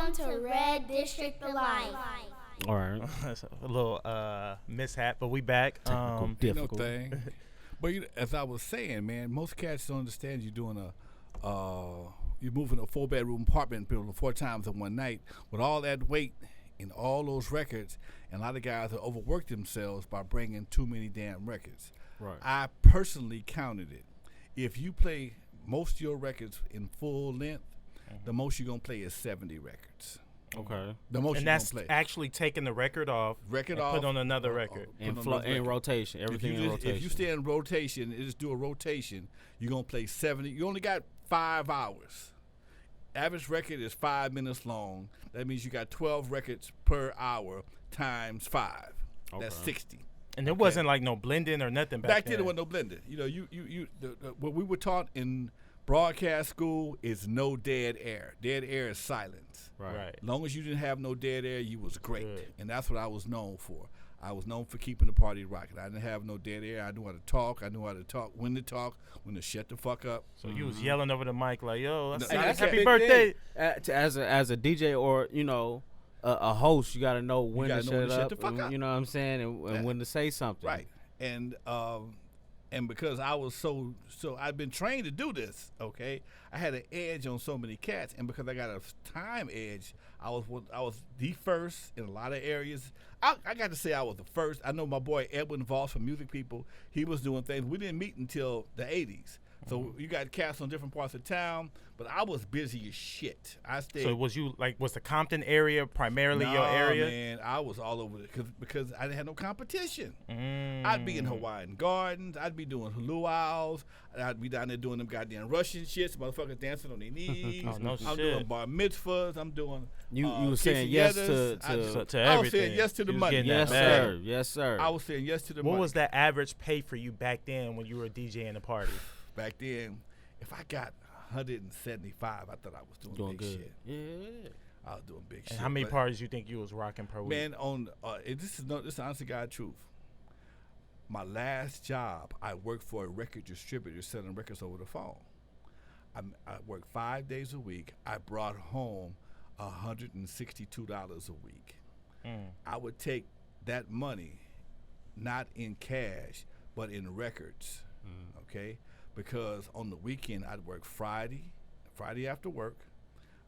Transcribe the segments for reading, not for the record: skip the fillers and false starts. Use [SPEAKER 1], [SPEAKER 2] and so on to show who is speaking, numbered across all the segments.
[SPEAKER 1] Welcome to Red District the Life.
[SPEAKER 2] All right.
[SPEAKER 3] That's a little mishap, but we back.
[SPEAKER 2] Difficult.
[SPEAKER 4] No thing. But as I was saying, man, most cats don't understand you're doing you're moving a 4-bedroom apartment building 4 times in one night with all that weight and all those records, and a lot of guys have overworked themselves by bringing too many damn records.
[SPEAKER 2] Right.
[SPEAKER 4] I personally counted it. If you play most of your records in full length, the most you're going to play is 70 records.
[SPEAKER 2] Okay.
[SPEAKER 4] The most
[SPEAKER 3] And
[SPEAKER 4] you're
[SPEAKER 3] that's
[SPEAKER 4] going to play.
[SPEAKER 3] actually taking the record off
[SPEAKER 4] Record
[SPEAKER 3] and
[SPEAKER 4] off.
[SPEAKER 3] put on another record.
[SPEAKER 2] In
[SPEAKER 4] put on another record.
[SPEAKER 2] rotation. Everything in rotation.
[SPEAKER 4] If you stay in rotation, just do a rotation, you're going to play 70. You only got 5 hours. Average record is 5 minutes long. That means you got 12 records per hour times 5. That's 60.
[SPEAKER 3] And there wasn't like no blending or nothing back
[SPEAKER 4] Back then there wasn't no blending. You know, what we were taught in broadcast school is no dead air. Dead air is silence.
[SPEAKER 3] Right.
[SPEAKER 4] As long as you didn't have no dead air, you was great.
[SPEAKER 3] Good.
[SPEAKER 4] And that's what I was known for. I was known for keeping the party rocking. I didn't have no dead air. I knew how to talk. I knew how to talk, when to shut the fuck up.
[SPEAKER 3] So you was yelling over the mic like, "Yo,
[SPEAKER 4] No,
[SPEAKER 3] that's
[SPEAKER 4] that's
[SPEAKER 3] happy
[SPEAKER 4] a
[SPEAKER 3] birthday!"
[SPEAKER 2] As a DJ or a host, you got to know when to
[SPEAKER 4] gotta know
[SPEAKER 2] shut up.
[SPEAKER 4] the fuck up.
[SPEAKER 2] You know what I'm saying, and when to say something.
[SPEAKER 4] Right. And because I was so I've been trained to do this, okay? I had an edge on so many cats, and because I got a time edge, I was the first in a lot of areas. I got to say I was the first. I know my boy Edwin Voss from Music People, he was doing things. We didn't meet until the 80s. So you got cats on different parts of town, but I was busy as shit. I stayed.
[SPEAKER 3] So was the Compton area primarily your area?
[SPEAKER 4] Man, I was all over it because I didn't have no competition. I'd be in Hawaiian Gardens. I'd be doing luau's. I'd be down there doing them goddamn Russian shits. Motherfuckers dancing on their knees.
[SPEAKER 3] Oh, no
[SPEAKER 4] I'm
[SPEAKER 3] shit.
[SPEAKER 4] doing bar mitzvahs. I'm doing.
[SPEAKER 2] You were saying yes to
[SPEAKER 3] to everything.
[SPEAKER 4] I was saying yes to the
[SPEAKER 3] You was
[SPEAKER 4] money.
[SPEAKER 3] getting
[SPEAKER 2] yes,
[SPEAKER 3] that bag.
[SPEAKER 2] sir. Yes, sir.
[SPEAKER 4] I was saying yes to the money.
[SPEAKER 3] What was that average pay for you back then when you were DJing the party?
[SPEAKER 4] Back then, if I got 175, I thought I was doing big
[SPEAKER 2] good.
[SPEAKER 4] shit.
[SPEAKER 2] Yeah.
[SPEAKER 4] I was doing big shit.
[SPEAKER 3] And how many
[SPEAKER 4] but-
[SPEAKER 3] parties you think you was rocking per week?
[SPEAKER 4] Man, this is honest to God truth. My last job, I worked for a record distributor selling records over the phone. I worked 5 days a week. I brought home $162 a week. I would take that money, not in cash, but in records, okay? Because on the weekend, I'd work Friday after work.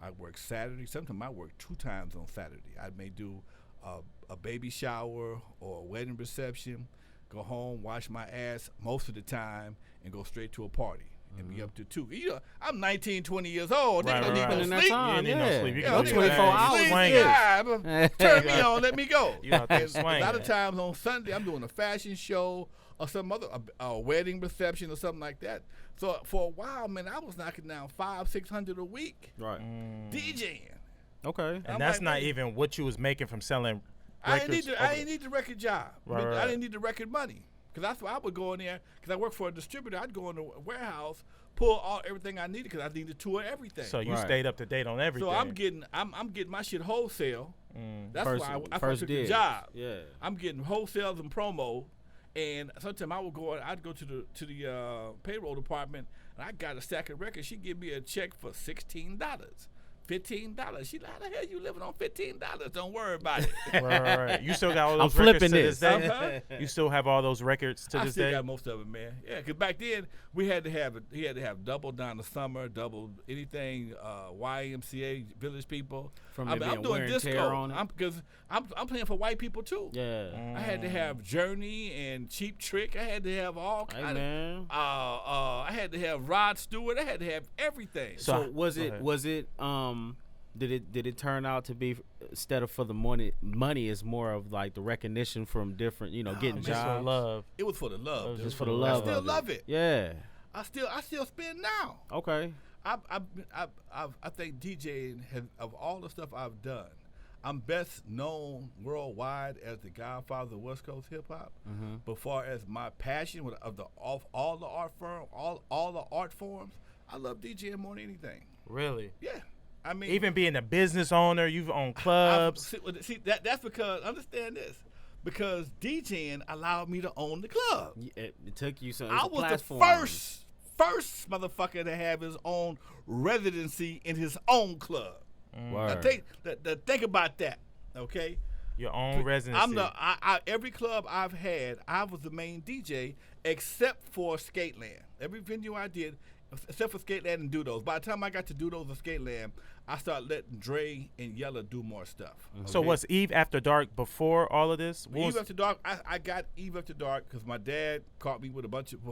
[SPEAKER 4] I'd work Saturday. Sometimes I work 2 times on Saturday. I may do a baby shower or a wedding reception, go home, wash my ass most of the time, and go straight to a party and be up to 2. You know, I'm 19, 20 years old. They don't need no
[SPEAKER 2] Spending that
[SPEAKER 4] sleep.
[SPEAKER 2] time,
[SPEAKER 3] You ain't need no sleep. You
[SPEAKER 4] Yeah,
[SPEAKER 3] can
[SPEAKER 4] they
[SPEAKER 3] go
[SPEAKER 4] don't
[SPEAKER 2] 24
[SPEAKER 4] need no
[SPEAKER 2] hours
[SPEAKER 4] sleep.
[SPEAKER 3] swinging.
[SPEAKER 4] Yeah, turn me on, let me go.
[SPEAKER 3] You out there
[SPEAKER 4] And
[SPEAKER 3] swinging.
[SPEAKER 4] a lot of times on Sunday, I'm doing a fashion show or some other a wedding reception or something like that. So for a while, man, I was knocking down $500-600 a week
[SPEAKER 2] Right.
[SPEAKER 4] DJing.
[SPEAKER 2] Okay.
[SPEAKER 3] And
[SPEAKER 4] I'm
[SPEAKER 3] that's
[SPEAKER 4] like,
[SPEAKER 3] not
[SPEAKER 4] man,
[SPEAKER 3] even what you was making from selling
[SPEAKER 4] I
[SPEAKER 3] records.
[SPEAKER 4] didn't need the record job.
[SPEAKER 3] Right, right.
[SPEAKER 4] I didn't need the record money. Because that's why I would go in there. Because I work for a distributor. I'd go in the warehouse, pull everything I needed because I needed to tour everything.
[SPEAKER 3] So you
[SPEAKER 2] Right.
[SPEAKER 3] stayed up to date on everything.
[SPEAKER 4] So I'm getting my shit wholesale. That's why I
[SPEAKER 2] first
[SPEAKER 4] took the
[SPEAKER 2] dibs.
[SPEAKER 4] job.
[SPEAKER 2] Yeah.
[SPEAKER 4] I'm getting wholesales and promo, and sometimes I'd go to the payroll department, and I got a stack of records. She'd give me a check for $16, $15. She like, how the hell you living on $15? Don't worry about it.
[SPEAKER 3] right. You still got all
[SPEAKER 2] I'm
[SPEAKER 3] those records
[SPEAKER 2] flipping
[SPEAKER 3] to this
[SPEAKER 2] this.
[SPEAKER 3] day? You still have all those records to
[SPEAKER 4] I
[SPEAKER 3] this
[SPEAKER 4] still
[SPEAKER 3] day?
[SPEAKER 4] got most of it, man. Yeah, because back then he had to have double down the summer, double anything, YMCA, Village People.
[SPEAKER 2] From
[SPEAKER 4] I'm
[SPEAKER 2] there being
[SPEAKER 4] doing
[SPEAKER 2] wear and
[SPEAKER 4] disco.
[SPEAKER 2] tear on it.
[SPEAKER 4] I'm playing for white people too.
[SPEAKER 2] Yeah.
[SPEAKER 4] I had to have Journey and Cheap Trick. I had to have all
[SPEAKER 2] Hey,
[SPEAKER 4] kind
[SPEAKER 2] man.
[SPEAKER 4] I had to have Rod Stewart. I had to have everything.
[SPEAKER 2] So was
[SPEAKER 3] go
[SPEAKER 2] it
[SPEAKER 3] ahead.
[SPEAKER 2] did it turn out to be instead of for the money is more of like the recognition from different, getting
[SPEAKER 3] Just for
[SPEAKER 2] jobs.
[SPEAKER 3] love.
[SPEAKER 4] It was for the love.
[SPEAKER 3] It was
[SPEAKER 4] dude.
[SPEAKER 2] Just for the love.
[SPEAKER 4] I still
[SPEAKER 2] of
[SPEAKER 4] love it.
[SPEAKER 2] Yeah.
[SPEAKER 4] I still spin now.
[SPEAKER 2] Okay.
[SPEAKER 4] I think DJing of all the stuff I've done, I'm best known worldwide as the Godfather of West Coast hip hop. But far as my passion of all the art forms, I love DJing more than anything.
[SPEAKER 3] Really?
[SPEAKER 4] Yeah, I mean,
[SPEAKER 3] Even being a business owner, you've owned clubs.
[SPEAKER 4] See that's because understand this. Because DJing allowed me to own the club.
[SPEAKER 2] It took you some.
[SPEAKER 4] I
[SPEAKER 2] it's a
[SPEAKER 4] was
[SPEAKER 2] platform.
[SPEAKER 4] the first motherfucker to have his own residency in his own club.
[SPEAKER 2] Word.
[SPEAKER 4] Think about that, okay?
[SPEAKER 3] Your own residency.
[SPEAKER 4] Every club I've had, I was the main DJ except for Skateland. Every venue I did, except for Skateland and Dudos. By the time I got to Dudos and Skateland, I started letting Dre and Yella do more stuff. Okay?
[SPEAKER 3] So was Eve After Dark before all of this?
[SPEAKER 4] Eve After Dark, I got Eve After Dark because my dad caught me with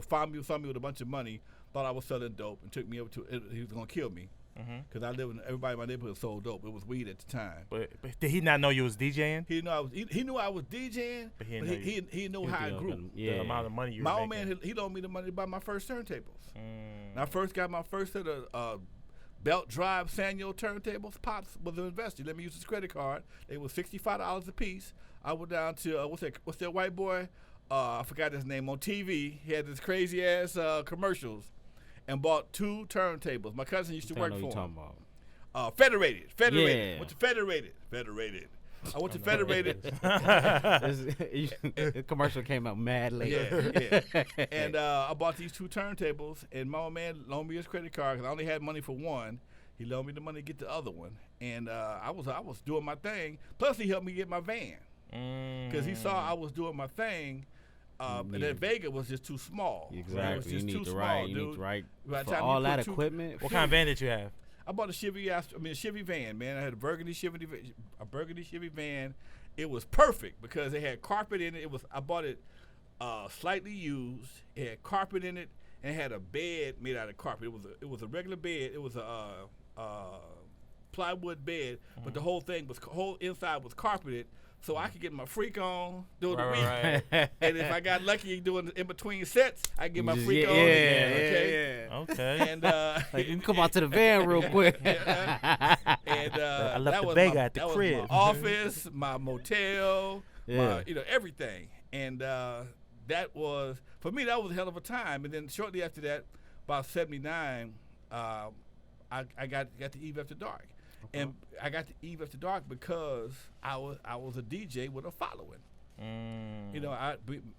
[SPEAKER 4] saw me with a bunch of money, thought I was selling dope, and took me over to, he was going to kill me. Because I lived in, everybody in my neighborhood sold dope. It was weed at the time.
[SPEAKER 3] But did he not know you was DJing?
[SPEAKER 4] He knew I was DJing, but he knew how I grew.
[SPEAKER 3] The amount of money you were
[SPEAKER 4] making.
[SPEAKER 3] My
[SPEAKER 4] old man, he loaned me the money to buy my first turntables. And I first got my first set of belt drive Sanyo turntables. Pops was an investor. Let me use his credit card. They were $65 a piece. I went down to what's that white boy? I forgot his name on TV. He had this crazy ass commercials. And bought 2 turntables. My cousin used to work for him. Federated.
[SPEAKER 2] Yeah.
[SPEAKER 4] Went to Federated. I went to Federated.
[SPEAKER 2] The commercial came out mad late.
[SPEAKER 4] Yeah. And I bought these 2 turntables, and my old man loaned me his credit card because I only had money for one. He loaned me the money to get the other one, and I was doing my thing. Plus, he helped me get my van because he saw I was doing my thing. And that Vega was just too small.
[SPEAKER 2] Exactly.
[SPEAKER 4] It was just
[SPEAKER 2] you need
[SPEAKER 4] too
[SPEAKER 2] to
[SPEAKER 4] small,
[SPEAKER 2] write.
[SPEAKER 4] dude.
[SPEAKER 2] You need to write
[SPEAKER 4] By the
[SPEAKER 2] for
[SPEAKER 4] time
[SPEAKER 2] all
[SPEAKER 4] you
[SPEAKER 2] that
[SPEAKER 4] put
[SPEAKER 2] equipment.
[SPEAKER 3] What kind of van did you have?
[SPEAKER 4] I bought a Chevy van, man. I had a burgundy Chevy van. It was perfect because it had carpet in it. I bought it slightly used. It had carpet in it and it had a bed made out of carpet. It was a regular bed. It was a plywood bed, but the whole inside was carpeted. So I could get my freak on during the week.
[SPEAKER 3] Right.
[SPEAKER 4] And if I got lucky doing in between sets, I could get my freak on.
[SPEAKER 3] Okay.
[SPEAKER 4] And
[SPEAKER 2] like, you can come out to the van real quick.
[SPEAKER 4] And
[SPEAKER 3] I left
[SPEAKER 4] that
[SPEAKER 3] the
[SPEAKER 4] was
[SPEAKER 3] Vega at the
[SPEAKER 4] that
[SPEAKER 3] crib.
[SPEAKER 4] Was my office, my motel,
[SPEAKER 2] Yeah.
[SPEAKER 4] everything. And that was, for me, that was a hell of a time. And then shortly after that, about 79, I got the Eve After Dark. And I got the Eve After Dark because I was a DJ with a following.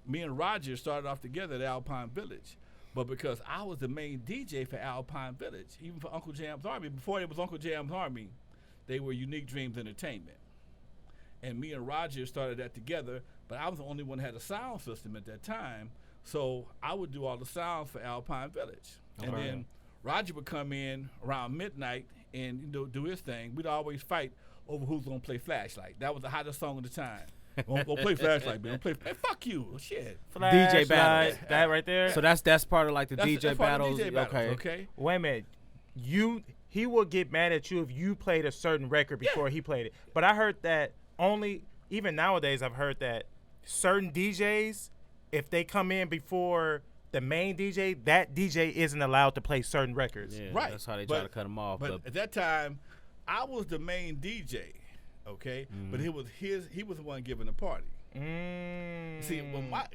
[SPEAKER 4] Me and Roger started off together at Alpine Village. But because I was the main DJ for Alpine Village, even for Uncle Jam's Army, before it was Uncle Jam's Army, they were Unique Dreams Entertainment. And me and Roger started that together, but I was the only one that had a sound system at that time. So I would do all the sounds for Alpine Village. And then Roger would come in around midnight and do his thing. We'd always fight over who's gonna play Flashlight. That was the hottest song of the time. Don't play Flashlight, man. Hey, fuck you, shit.
[SPEAKER 2] DJ battles.
[SPEAKER 3] That right there.
[SPEAKER 2] So that's part of like the
[SPEAKER 4] That's
[SPEAKER 2] DJ
[SPEAKER 4] part of
[SPEAKER 2] battles.
[SPEAKER 4] DJ battles, okay.
[SPEAKER 3] Wait a minute. He will get mad at you if you played a certain record before he played it. But I heard that even nowadays I've heard that certain DJs, if they come in before the main DJ, that DJ isn't allowed to play certain records.
[SPEAKER 2] Yeah,
[SPEAKER 4] Right.
[SPEAKER 2] That's how they try to cut them off.
[SPEAKER 4] But at that time, I was the main DJ, okay? But he was the one giving the party. See,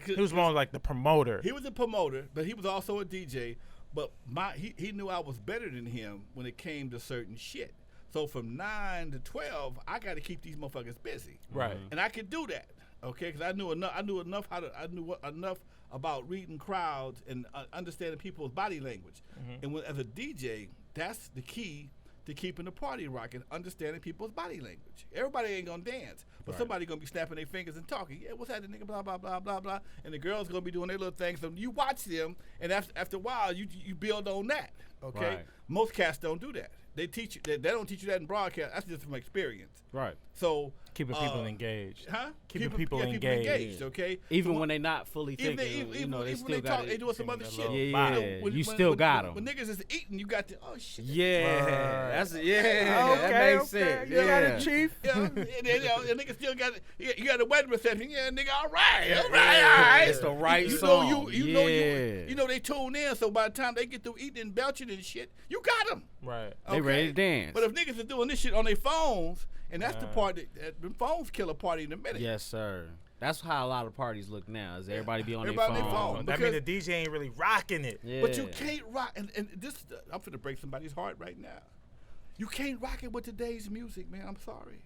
[SPEAKER 3] he was more like the promoter.
[SPEAKER 4] He was a promoter, but he was also a DJ. But he knew I was better than him when it came to certain shit. So from 9 to 12, I got to keep these motherfuckers busy.
[SPEAKER 3] Right.
[SPEAKER 4] And I could do that, okay? Because I knew enough about reading crowds and understanding people's body language. And as a DJ, that's the key to keeping the party rocking, understanding people's body language. Everybody ain't gonna dance, but somebody gonna be snapping their fingers and talking. Yeah, what's that, nigga? Blah blah blah blah blah. And the girls gonna be doing their little things. So you watch them, and after a while, you build on that. Okay.
[SPEAKER 2] Right.
[SPEAKER 4] Most cats don't do that. They teach you. They don't teach you that in broadcast. That's just from experience.
[SPEAKER 2] Right.
[SPEAKER 4] So
[SPEAKER 3] Keeping people engaged.
[SPEAKER 4] Huh?
[SPEAKER 3] Keeping people
[SPEAKER 4] engaged.
[SPEAKER 3] engaged.
[SPEAKER 4] Okay.
[SPEAKER 2] Even
[SPEAKER 4] So
[SPEAKER 2] when they not fully thinking, they still got
[SPEAKER 4] they doing some other shit.
[SPEAKER 2] Yeah, you still got them.
[SPEAKER 4] When niggas is eating, you got to shit.
[SPEAKER 2] Yeah, that's that makes sense.
[SPEAKER 3] You got it, Chief.
[SPEAKER 4] Yeah, and niggas still got it. You got a wedding reception. Yeah, nigga, all right.
[SPEAKER 2] It's the right song.
[SPEAKER 4] You know they tune in. So by the time they get through eating and belching and shit, you got them.
[SPEAKER 3] Right.
[SPEAKER 2] They ready to dance.
[SPEAKER 4] But if niggas are doing this shit on their phones, and that's the part that the phones kill a party in a minute.
[SPEAKER 2] Yes, sir. That's how a lot of parties look now. Is everybody be on their
[SPEAKER 4] Everybody
[SPEAKER 2] phone?
[SPEAKER 4] on their phone.
[SPEAKER 3] I mean, the DJ ain't really rocking it.
[SPEAKER 2] Yeah.
[SPEAKER 4] But you can't rock, and this, I'm finna break somebody's heart right now. You can't rock it with today's music, man. I'm sorry.